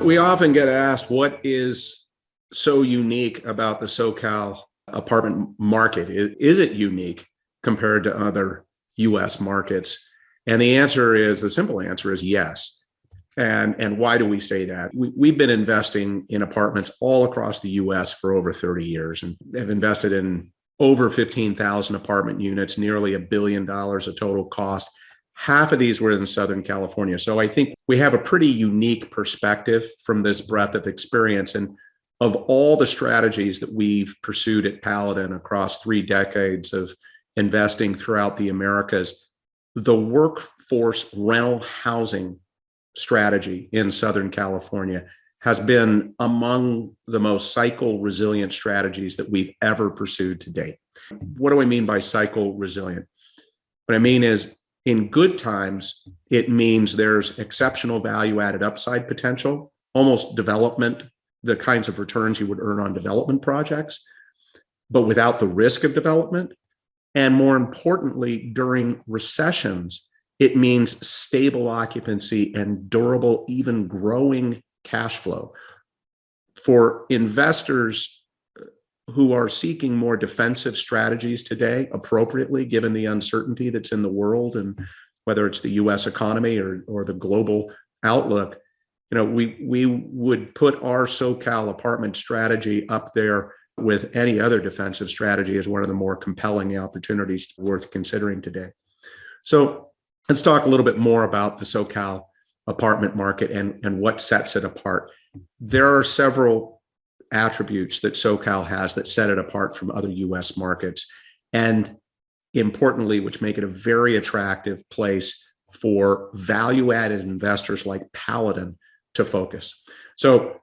We often get asked what is so unique about the SoCal apartment market. Is it unique compared to other US markets? And the simple answer is yes. And why do we say that? We've been investing in apartments all across the US for over 30 years and have invested in over 15,000 apartment units, nearly $1 billion of total cost. Half of these were in Southern California. So I think we have a pretty unique perspective from this breadth of experience. And of all the strategies that we've pursued at Paladin across 3 decades of investing throughout the Americas, the workforce rental housing strategy in Southern California has been among the most cycle resilient strategies that we've ever pursued to date. What do I mean by cycle resilient? What I mean is, in good times, it means there's exceptional value added upside potential, almost development, the kinds of returns you would earn on development projects, but without the risk of development. And more importantly, during recessions, it means stable occupancy and durable, even growing cash flow. For investors who are seeking more defensive strategies today, appropriately, given the uncertainty that's in the world, and whether it's the US economy or the global outlook, we would put our SoCal apartment strategy up there with any other defensive strategy as one of the more compelling opportunities worth considering today. So let's talk a little bit more about the SoCal apartment market and what sets it apart. There are several attributes that SoCal has that set it apart from other US markets, and importantly, which make it a very attractive place for value-added investors like Paladin to focus. So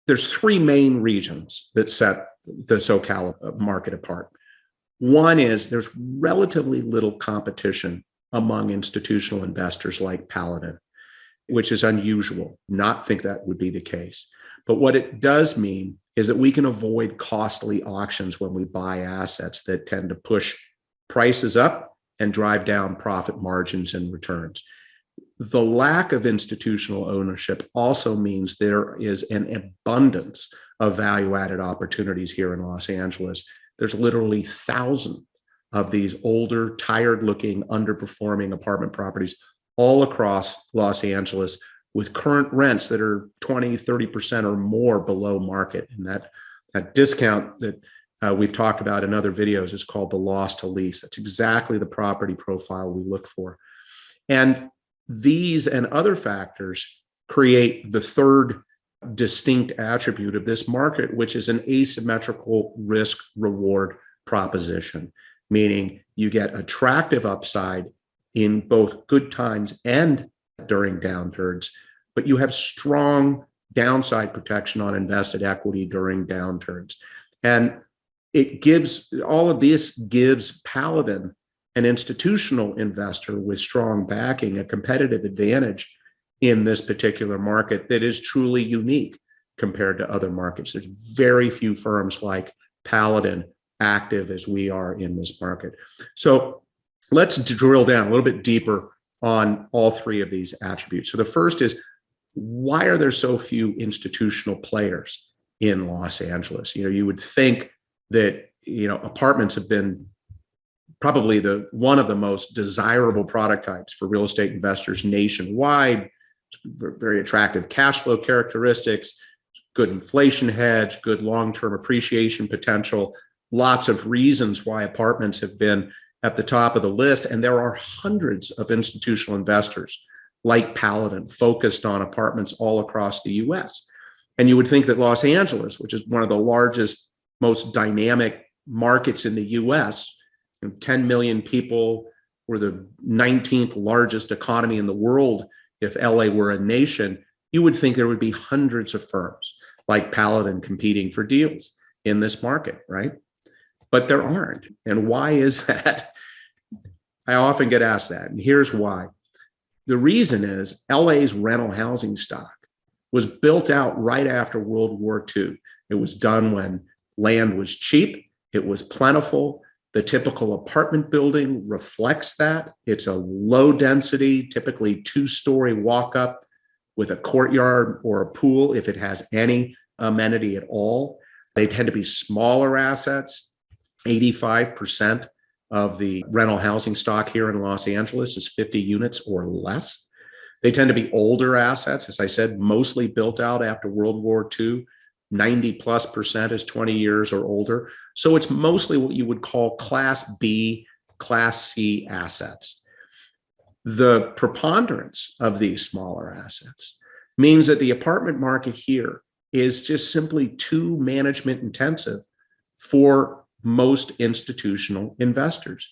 there's 3 main regions that set the SoCal market apart. One is there's relatively little competition among institutional investors like Paladin, which is unusual. Not think that would be the case. But what it does mean is that we can avoid costly auctions when we buy assets that tend to push prices up and drive down profit margins and returns. The lack of institutional ownership also means there is an abundance of value-added opportunities here in Los Angeles. There's literally thousands of these older, tired-looking, underperforming apartment properties all across Los Angeles with current rents that are 20, 30% or more below market. And that discount that we've talked about in other videos is called the loss to lease. That's exactly the property profile we look for. And these and other factors create the third distinct attribute of this market, which is an asymmetrical risk-reward proposition, meaning you get attractive upside in both good times and during downturns, but you have strong downside protection on invested equity during downturns. And all of this gives Paladin, an institutional investor with strong backing, a competitive advantage in this particular market that is truly unique compared to other markets. There's very few firms like Paladin active as we are in this market. So let's drill down a little bit deeper on all 3 of these attributes. So the first is, why are there so few institutional players in Los Angeles? You would think that, apartments have been probably one of the most desirable product types for real estate investors nationwide. Very attractive cash flow characteristics, good inflation hedge, good long-term appreciation potential, lots of reasons why apartments have been at the top of the list. And there are hundreds of institutional investors like Paladin focused on apartments all across the US. And you would think that Los Angeles, which is one of the largest, most dynamic markets in the US, 10 million people, we're the 19th largest economy in the world. If LA were a nation, you would think there would be hundreds of firms like Paladin competing for deals in this market, right? But there aren't. And why is that? I often get asked that. And here's why. The reason is LA's rental housing stock was built out right after World War II. It was done when land was cheap, it was plentiful. The typical apartment building reflects that. It's a low density, typically 2-story walk-up with a courtyard or a pool, if it has any amenity at all. They tend to be smaller assets. 85% of the rental housing stock here in Los Angeles is 50 units or less. They tend to be older assets, as I said, mostly built out after World War II. 90+% is 20 years or older. So it's mostly what you would call Class B, Class C assets. The preponderance of these smaller assets means that the apartment market here is just simply too management intensive for most institutional investors.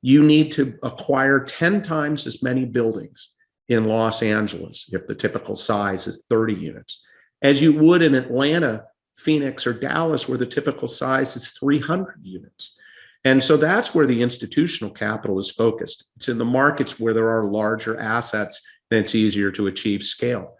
You need to acquire 10 times as many buildings in Los Angeles, if the typical size is 30 units, as you would in Atlanta, Phoenix, or Dallas, where the typical size is 300 units. And so that's where the institutional capital is focused. It's in the markets where there are larger assets and it's easier to achieve scale.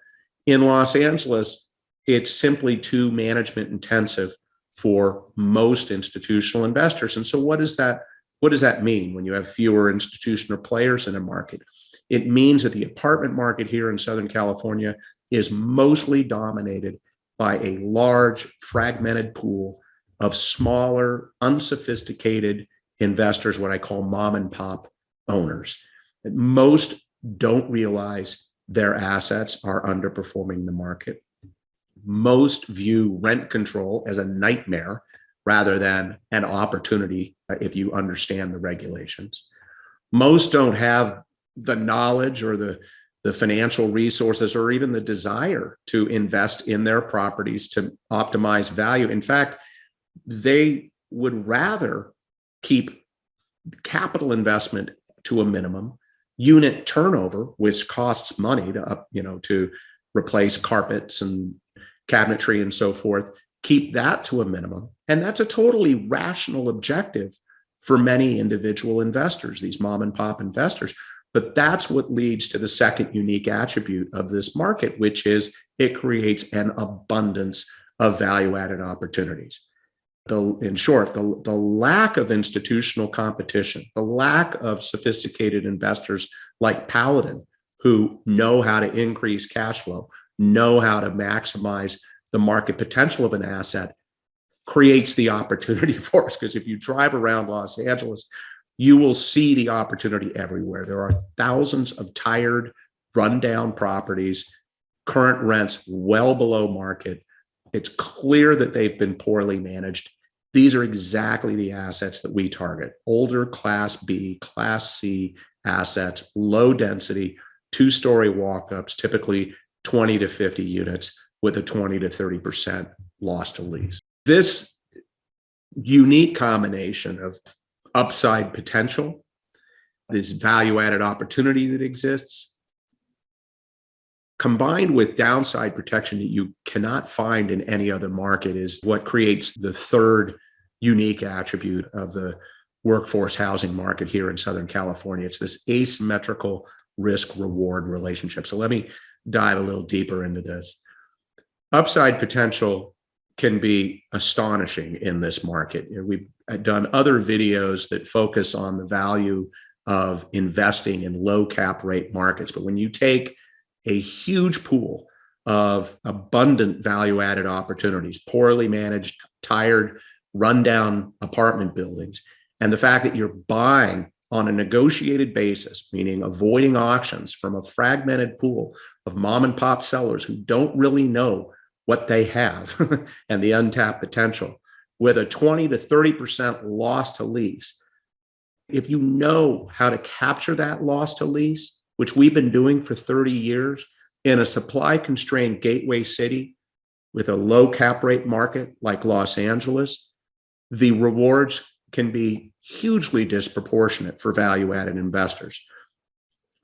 In Los Angeles, it's simply too management intensive for most institutional investors. And so what does that mean when you have fewer institutional players in a market? It means that the apartment market here in Southern California is mostly dominated by a large fragmented pool of smaller, unsophisticated investors, what I call mom and pop owners. Most don't realize their assets are underperforming the market. Most view rent control as a nightmare rather than an opportunity if you understand the regulations. Most don't have the knowledge or the financial resources or even the desire to invest in their properties to optimize value. In fact, they would rather keep capital investment to a minimum, unit turnover, which costs money to replace carpets and cabinetry and so forth, keep that to a minimum. And that's a totally rational objective for many individual investors, these mom and pop investors. But that's what leads to the second unique attribute of this market, which is it creates an abundance of value-added opportunities. In short, the lack of institutional competition, the lack of sophisticated investors like Paladin who know how to increase cash flow, know how to maximize the market potential of an asset, creates the opportunity for us. Because if you drive around Los Angeles, you will see the opportunity everywhere. There are thousands of tired, rundown properties, current rents well below market. It's clear that they've been poorly managed. These are exactly the assets that we target. Older Class B, Class C assets, low density, two-story walk-ups, typically 20 to 50 units with a 20 to 30% loss to lease. This unique combination of upside potential, this value-added opportunity that exists, combined with downside protection that you cannot find in any other market, is what creates the third unique attribute of the workforce housing market here in Southern California. It's this asymmetrical risk-reward relationship. So let me dive a little deeper into this. Upside potential can be astonishing in this market. We've done other videos that focus on the value of investing in low cap rate markets. But when you take a huge pool of abundant value-added opportunities, poorly managed, tired, rundown apartment buildings, and the fact that you're buying on a negotiated basis, meaning avoiding auctions from a fragmented pool of mom and pop sellers who don't really know what they have and the untapped potential, with a 20 to 30% loss to lease. If you know how to capture that loss to lease, which we've been doing for 30 years in a supply constrained gateway city with a low cap rate market like Los Angeles, the rewards can be hugely disproportionate for value-added investors.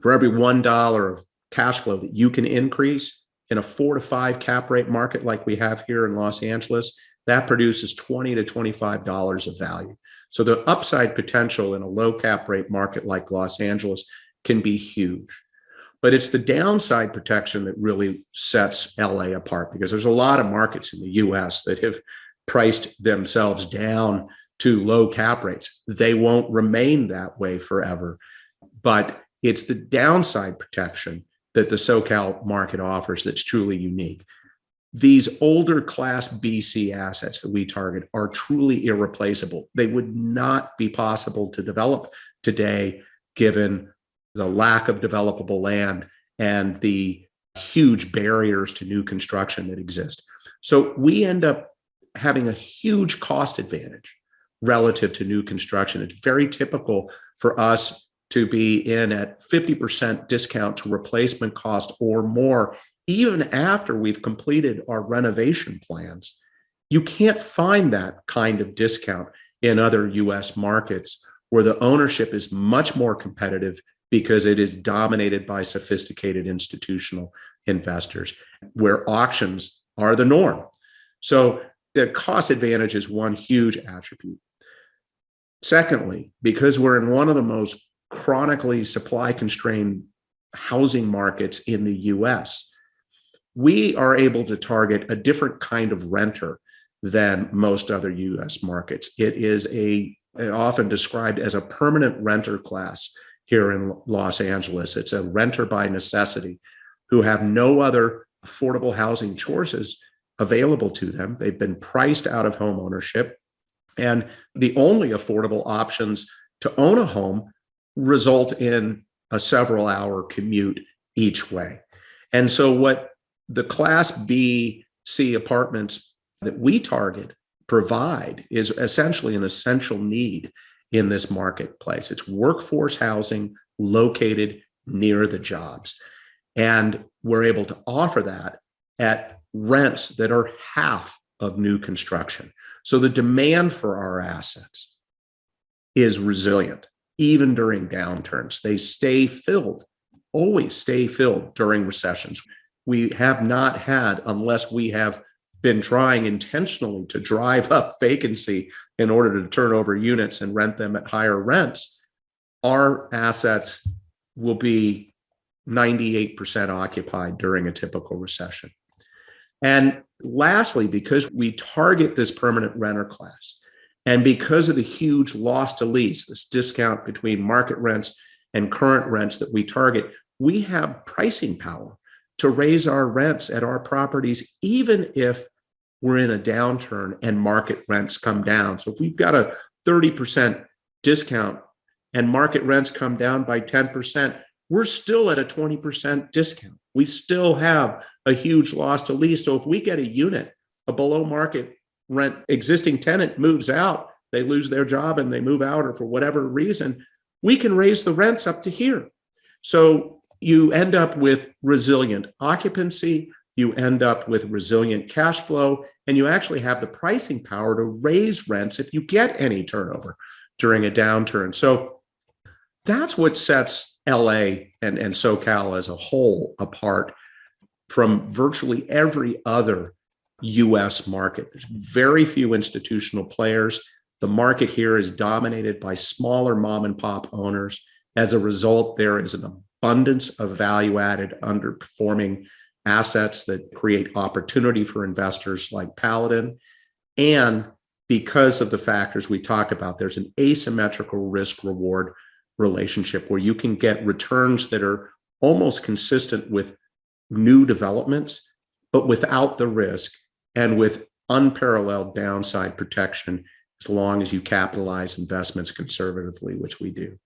For every $1 of cash flow that you can increase in a 4 to 5 cap rate market like we have here in Los Angeles, that produces $20 to $25 of value. So the upside potential in a low cap rate market like Los Angeles can be huge. But it's the downside protection that really sets LA apart, because there's a lot of markets in the US that have priced themselves down to low cap rates. They won't remain that way forever. But it's the downside protection that the SoCal market offers that's truly unique. These older Class B, C assets that we target are truly irreplaceable. They would not be possible to develop today given the lack of developable land and the huge barriers to new construction that exist. So we end up having a huge cost advantage relative to new construction. It's very typical for us to be in at 50% discount to replacement cost or more, even after we've completed our renovation plans. You can't find that kind of discount in other US markets where the ownership is much more competitive because it is dominated by sophisticated institutional investors, where auctions are the norm. So the cost advantage is one huge attribute. Secondly, because we're in one of the most chronically supply constrained housing markets in the US, we are able to target a different kind of renter than most other US markets. It is often described as a permanent renter class here in Los Angeles. It's a renter by necessity who have no other affordable housing choices available to them. They've been priced out of home ownership, and the only affordable options to own a home result in a several-hour commute each way. And so what the Class B, C apartments that we target provide is essentially an essential need in this marketplace. It's workforce housing located near the jobs. And we're able to offer that at rents that are half of new construction. So the demand for our assets is resilient, even during downturns. They stay filled, always stay filled during recessions. We have not had, unless we have been trying intentionally to drive up vacancy in order to turn over units and rent them at higher rents, our assets will be 98% occupied during a typical recession. And lastly, because we target this permanent renter class, and because of the huge loss to lease, this discount between market rents and current rents that we target, we have pricing power to raise our rents at our properties, even if we're in a downturn and market rents come down. So if we've got a 30% discount and market rents come down by 10%, we're still at a 20% discount. We still have a huge loss to lease. So if we get a unit, a below market rent existing tenant moves out, they lose their job and they move out, or for whatever reason, we can raise the rents up to here. So you end up with resilient occupancy, you end up with resilient cash flow, and you actually have the pricing power to raise rents if you get any turnover during a downturn. So that's what sets LA and SoCal as a whole apart from virtually every other US market. There's very few institutional players. The market here is dominated by smaller mom and pop owners. As a result, there is an abundance of value-added underperforming assets that create opportunity for investors like Paladin. And because of the factors we talked about, there's an asymmetrical risk-reward relationship where you can get returns that are almost consistent with new developments, but without the risk and with unparalleled downside protection as long as you capitalize investments conservatively, which we do.